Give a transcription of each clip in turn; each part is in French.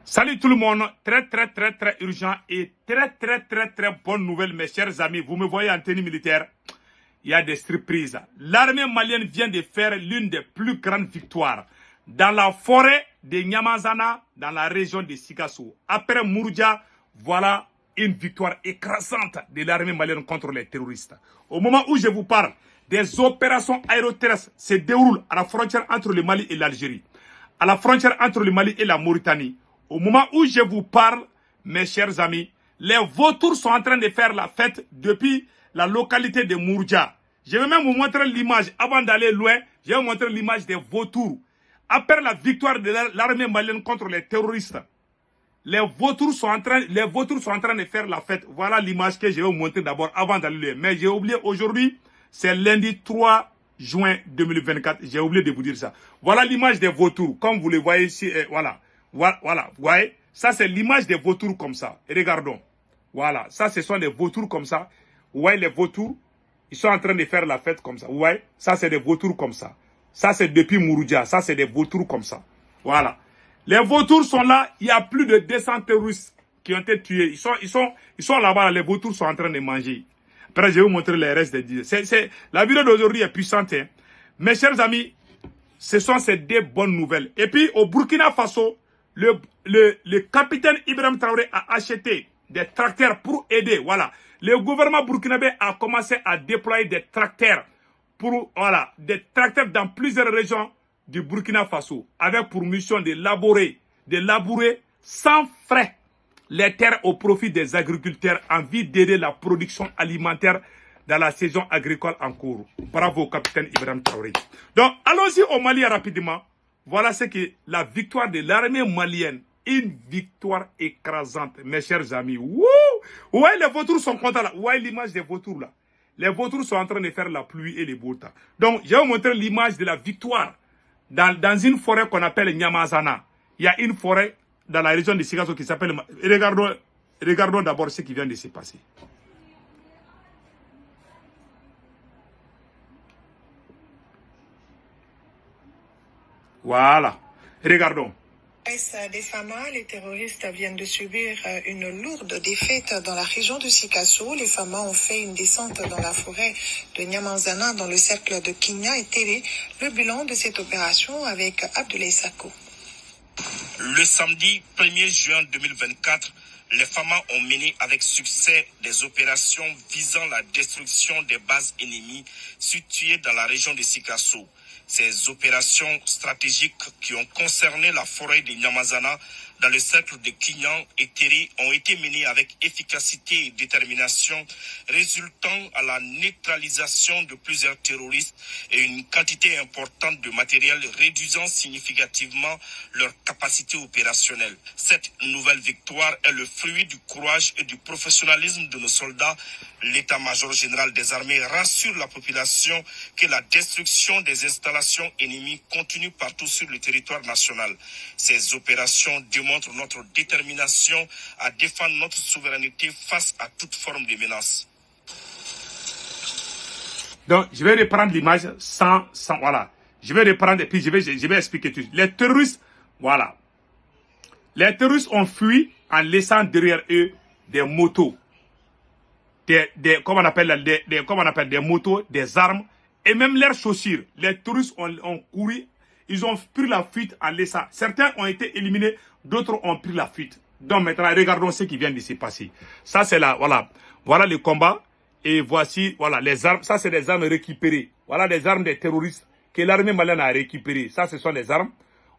Salut tout le monde, très urgent et très bonne nouvelle mes chers amis. Vous me voyez en tenue militaire, il y a des surprises. L'armée malienne vient de faire l'une des plus grandes victoires dans la forêt de Nyamazana, dans la région de Sikasso. Après Mouroudia, voilà une victoire écrasante de l'armée malienne contre les terroristes. Au moment où je vous parle, des opérations aéroterrestres se déroulent à la frontière entre le Mali et l'Algérie, à la frontière entre le Mali et la Mauritanie. Au moment où je vous parle, mes chers amis, les vautours sont en train de faire la fête depuis la localité de Mouroudia. Je vais même vous montrer l'image, avant d'aller loin, je vais vous montrer l'image des vautours. Après la victoire de l'armée malienne contre les terroristes, les vautours sont en train de faire la fête. Voilà l'image que je vais vous montrer d'abord avant d'aller loin. Mais j'ai oublié, aujourd'hui, c'est lundi 3 juin 2024. J'ai oublié de vous dire ça. Voilà l'image des vautours, comme vous le voyez ici, voilà. Voilà, vous voyez, ça c'est l'image des vautours comme ça. Et regardons, voilà, ça ce sont des vautours comme ça. Vous voyez les vautours, ils sont en train de faire la fête comme ça. Vous voyez, ça c'est des vautours comme ça. Ça c'est depuis Mouroudia, ça c'est des vautours comme ça. Voilà. Les vautours sont là, il y a plus de 200 terroristes qui ont été tués. Ils sont là-bas, les vautours sont en train de manger. Après, je vais vous montrer les restes des dizaines. La vidéo d'aujourd'hui est puissante. Hein. Mes chers amis, ce sont ces deux bonnes nouvelles. Et puis au Burkina Faso, le capitaine Ibrahim Traoré a acheté des tracteurs pour aider. Voilà. Le gouvernement burkinabé a commencé à déployer des tracteurs des tracteurs dans plusieurs régions du Burkina Faso, avec pour mission de labourer sans frais les terres au profit des agriculteurs en vue d'aider la production alimentaire dans la saison agricole en cours. Bravo, capitaine Ibrahim Traoré. Donc, allons-y au Mali rapidement. Voilà ce que la victoire de l'armée malienne. Une victoire écrasante, mes chers amis. Wouh! Ouais, les vautours sont contents là. Ouais, l'image des vautours là. Les vautours sont en train de faire la pluie et les beaux temps. Donc, je vais vous montrer l'image de la victoire dans une forêt qu'on appelle Nyamazana. Il y a une forêt dans la région de Sikasso qui s'appelle... Regardons d'abord ce qui vient de se passer. Voilà. Regardons. Des Famas, les terroristes viennent de subir une lourde défaite dans la région de Sikasso. Les Famas ont fait une descente dans la forêt de Nyamazana dans le cercle de Kigna et Télé. Le bilan de cette opération avec Abdoulaye Sako. Le samedi 1er juin 2024, les Famas ont mené avec succès des opérations visant la destruction des bases ennemies situées dans la région de Sikasso. Ces opérations stratégiques qui ont concerné la forêt de Nyamazana dans le cercle de Kignan et Terry ont été menées avec efficacité et détermination, résultant à la neutralisation de plusieurs terroristes et une quantité importante de matériel réduisant significativement leur capacité opérationnelle. Cette nouvelle victoire est le fruit du courage et du professionnalisme de nos soldats. L'état-major général des armées rassure la population que la destruction des installations ennemies continue partout sur le territoire national. Ces opérations démontrent notre détermination à défendre notre souveraineté face à toute forme de menace. Donc, je vais reprendre l'image sans, voilà. Je vais reprendre et puis je vais expliquer tout. Les terroristes, voilà. Les terroristes ont fui en laissant derrière eux des motos. Comment on appelle des motos, des armes et même leurs chaussures. Les terroristes ont couru, ils ont pris la fuite en laissant. Certains ont été éliminés, d'autres ont pris la fuite. Donc maintenant, regardons ce qui vient de se passer. Ça c'est là, voilà le combat et voici, voilà les armes. Ça c'est des armes récupérées. Voilà des armes des terroristes que l'armée malienne a récupérées. Ça ce sont les armes.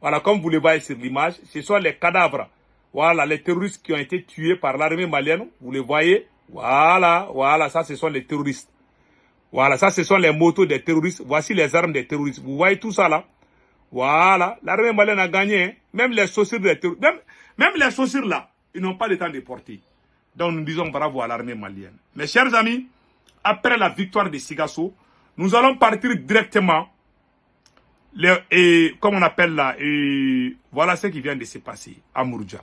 Voilà, comme vous le voyez sur l'image, ce sont les cadavres. Voilà les terroristes qui ont été tués par l'armée malienne. Vous les voyez. Voilà, ça ce sont les terroristes. Voilà, ça ce sont les motos des terroristes. Voici les armes des terroristes. Vous voyez tout ça là? Voilà, l'armée malienne a gagné. Hein? Même les chaussures des terroristes. Même les chaussures là, ils n'ont pas le temps de porter. Donc nous disons bravo à l'armée malienne. Mes chers amis, après la victoire de Sikasso, nous allons partir directement. Comme on appelle là, voilà ce qui vient de se passer à Mouroudia.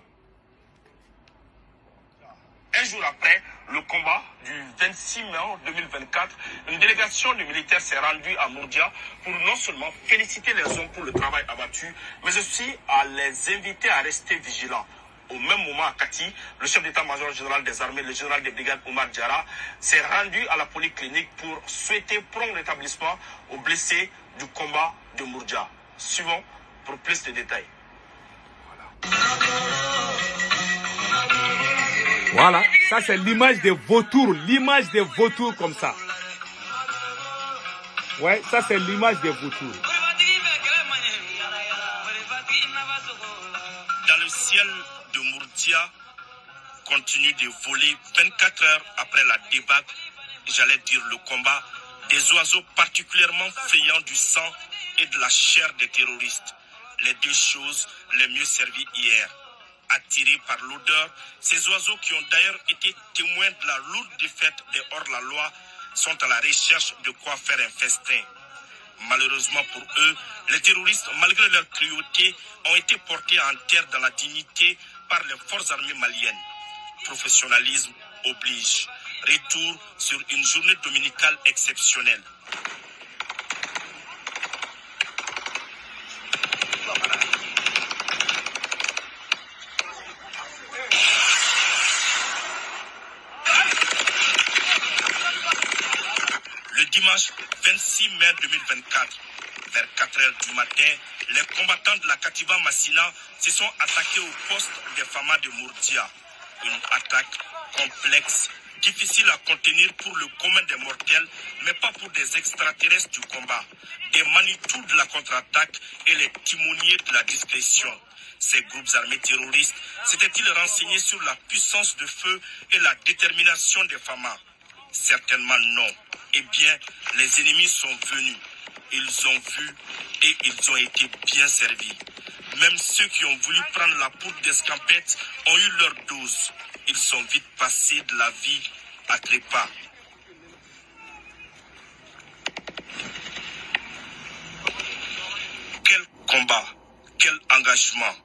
Un jour après le combat du 26 mai 2024, une délégation de militaires s'est rendue à Mouroudia pour non seulement féliciter les hommes pour le travail abattu, mais aussi à les inviter à rester vigilants. au même moment à Kati, le chef d'état-major général des armées, le général des brigades Oumar Diarra, s'est rendu à la polyclinique pour souhaiter prompt rétablissement aux blessés du combat de Mourdia. Suivons pour plus de détails. Voilà, ça c'est l'image des vautours, comme ça. Ouais, ça c'est l'image des vautours. Dans le ciel de Mourdia, continue de voler 24 heures après la débâcle, j'allais dire le combat, des oiseaux particulièrement friands du sang et de la chair des terroristes. Les deux choses les mieux servies hier. Attirés par l'odeur, ces oiseaux qui ont d'ailleurs été témoins de la lourde défaite des hors-la-loi sont à la recherche de quoi faire un festin. Malheureusement pour eux, les terroristes, malgré leur cruauté, ont été portés en terre dans la dignité par les forces armées maliennes. Professionnalisme oblige. Retour sur une journée dominicale exceptionnelle. Le dimanche 26 mai 2024, vers 4 heures du matin, les combattants de la Katiba Massina se sont attaqués au poste des FAMA de Mourdia. Une attaque complexe, difficile à contenir pour le commun des mortels, mais pas pour des extraterrestres du combat. Des Manitous de la contre-attaque et les timoniers de la discrétion. Ces groupes armés terroristes s'étaient-ils renseignés sur la puissance de feu et la détermination des FAMA? Certainement non. Eh bien, les ennemis sont venus. Ils ont vu et ils ont été bien servis. Même ceux qui ont voulu prendre la poudre d'escampette ont eu leur dose. Ils sont vite passés de la vie à trépas. Quel combat, quel engagement,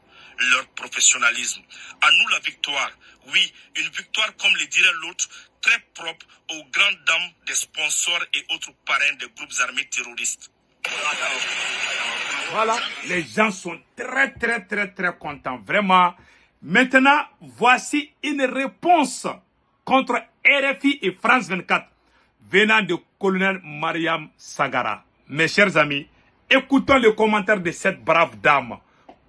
leur professionnalisme. À nous la victoire. Oui, une victoire comme le dirait l'autre, très propre aux grandes dames des sponsors et autres parrains des groupes armés terroristes. Voilà, les gens sont très contents, vraiment. Maintenant, voici une réponse contre RFI et France 24 venant de colonel Mariam Sagara. Mes chers amis, écoutons le commentaire de cette brave dame.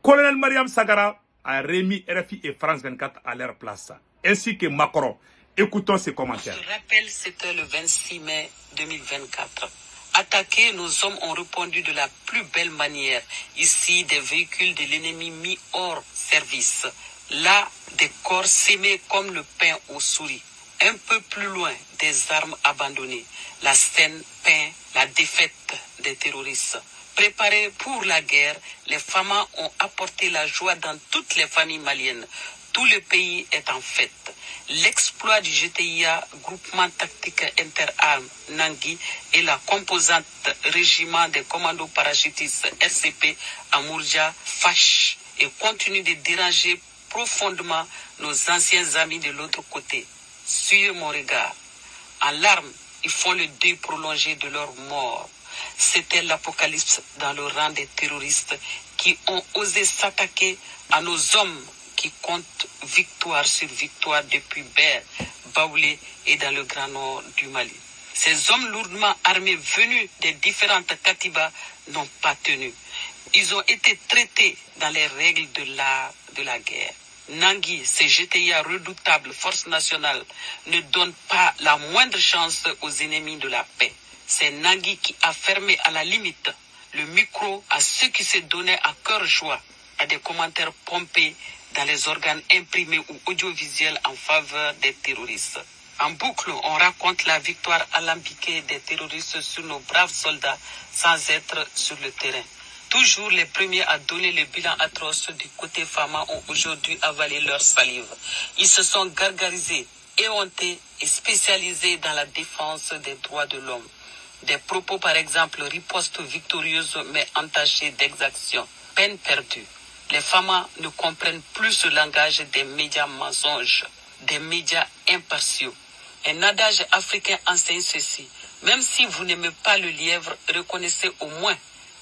Colonel Mariam Sagara a remis RFI et France 24 à leur place, ainsi que Macron. Écoutons ces commentaires. Je rappelle, c'était le 26 mai 2024. Attaqués, nos hommes ont répondu de la plus belle manière. Ici, des véhicules de l'ennemi mis hors service. Là, des corps sémés comme le pain aux souris. Un peu plus loin, des armes abandonnées. La scène peint la défaite des terroristes. Préparés pour la guerre, les FAMA ont apporté la joie dans toutes les familles maliennes. Tout le pays est en fête. L'exploit du GTIA, groupement tactique interarmes Nangui, et la composante régiment des commandos parachutistes RCP à Mourdia fâche et continue de déranger profondément nos anciens amis de l'autre côté. Suivez mon regard. En larmes, ils font le deuil prolongé de leur mort. C'était l'apocalypse dans le rang des terroristes qui ont osé s'attaquer à nos hommes qui comptent victoire sur victoire depuis Ber, Baoulé et dans le Grand Nord du Mali. Ces hommes lourdement armés venus des différentes Katibas n'ont pas tenu. Ils ont été traités dans les règles de la guerre. Nangui, ces GTIA redoutables forces nationales, ne donnent pas la moindre chance aux ennemis de la paix. C'est Nangui qui a fermé à la limite le micro à ceux qui se donnaient à cœur joie à des commentaires pompés dans les organes imprimés ou audiovisuels en faveur des terroristes. En boucle, on raconte la victoire alambiquée des terroristes sur nos braves soldats sans être sur le terrain. Toujours les premiers à donner le bilan atroce du côté FAMA ont aujourd'hui avalé leur salive. Ils se sont gargarisés, éhontés et spécialisés dans la défense des droits de l'homme. Des propos par exemple riposte victorieuse mais entachés d'exaction. Peine perdue. Les FAMA ne comprennent plus ce langage des médias mensonges, des médias impartiaux. Un adage africain enseigne ceci. Même si vous n'aimez pas le lièvre, reconnaissez au moins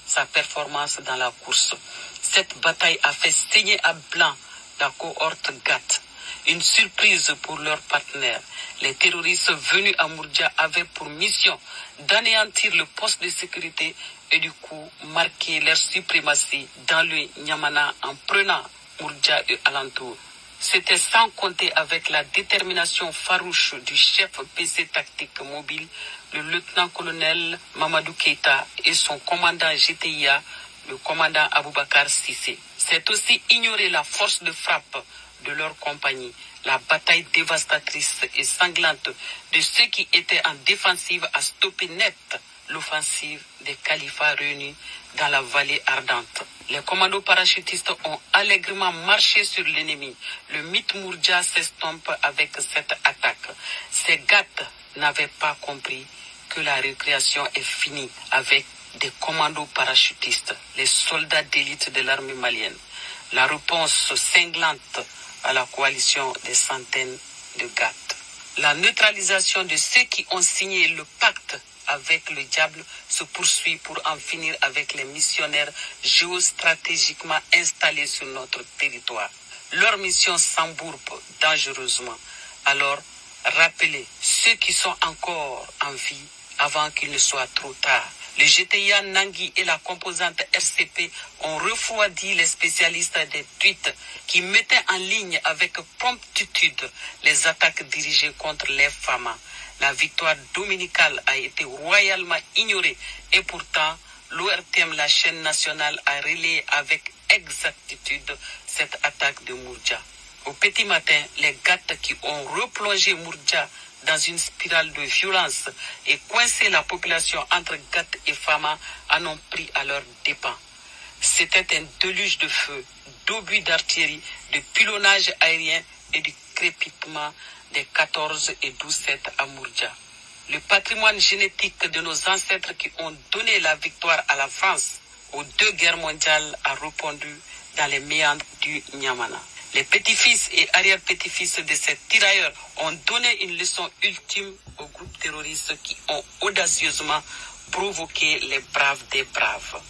sa performance dans la course. Cette bataille a fait saigner à blanc la cohorte GAT. Une surprise pour leurs partenaires. Les terroristes venus à Mourdja avaient pour mission d'anéantir le poste de sécurité et du coup marquer leur suprématie dans le Niamana en prenant Mourdja et alentour. C'était sans compter avec la détermination farouche du chef PC tactique mobile, le lieutenant-colonel Mamadou Keïta et son commandant GTIA, le commandant Aboubakar Sissé. C'est aussi ignorer la force de frappe de leur compagnie, la bataille dévastatrice et sanglante de ceux qui étaient en défensive a stoppé net l'offensive des califats réunis dans la vallée ardente. Les commandos parachutistes ont allègrement marché sur l'ennemi. Le mythe Mourdja s'estompe avec cette attaque. Ces gâtes n'avaient pas compris que la récréation est finie avec des commandos parachutistes, les soldats d'élite de l'armée malienne. La réponse cinglante à la coalition des centaines de gâtes. La neutralisation de ceux qui ont signé le pacte avec le diable se poursuit pour en finir avec les missionnaires géostratégiquement installés sur notre territoire. Leur mission s'embourbe dangereusement. Alors, rappelez ceux qui sont encore en vie avant qu'il ne soit trop tard. Le GTIA Nangui et la composante RCP ont refroidi les spécialistes des tweets qui mettaient en ligne avec promptitude les attaques dirigées contre les FAMA. La victoire dominicale a été royalement ignorée et pourtant l'ORTM, la chaîne nationale, a relayé avec exactitude cette attaque de Mourdja. Au petit matin, les gâtes qui ont replongé Mourdja dans une spirale de violence et coincé la population entre Gat et Fama en ont pris à leurs dépens. C'était un déluge de feu, d'obus d'artillerie, de pilonnage aérien et du crépitement des 14 et 12-7 à Mourdja. Le patrimoine génétique de nos ancêtres qui ont donné la victoire à la France aux 2 guerres mondiales a répondu dans les méandres du Niamana. Les petits-fils et arrière-petits-fils de ces tirailleurs ont donné une leçon ultime aux groupes terroristes qui ont audacieusement provoqué les braves des braves.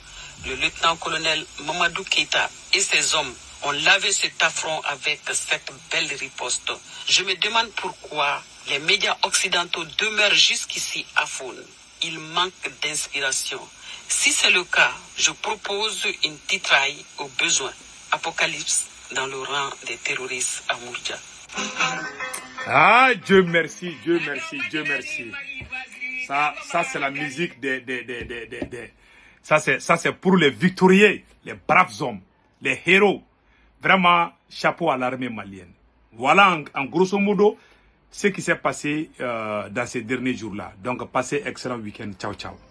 Le lieutenant-colonel Mamadou Keïta et ses hommes ont lavé cet affront avec cette belle riposte. Je me demande pourquoi les médias occidentaux demeurent jusqu'ici aphones. Ils manquent d'inspiration. Si c'est le cas, je propose une titraille au besoin. Apocalypse dans le rang des terroristes à Mourdja. Ah, Dieu merci, Dieu merci, Dieu merci. Ça c'est la musique ça c'est pour les victorieux, les braves hommes, les héros. Vraiment, chapeau à l'armée malienne. Voilà en grosso modo ce qui s'est passé dans ces derniers jours-là. Donc, passez excellent week-end. Ciao, ciao.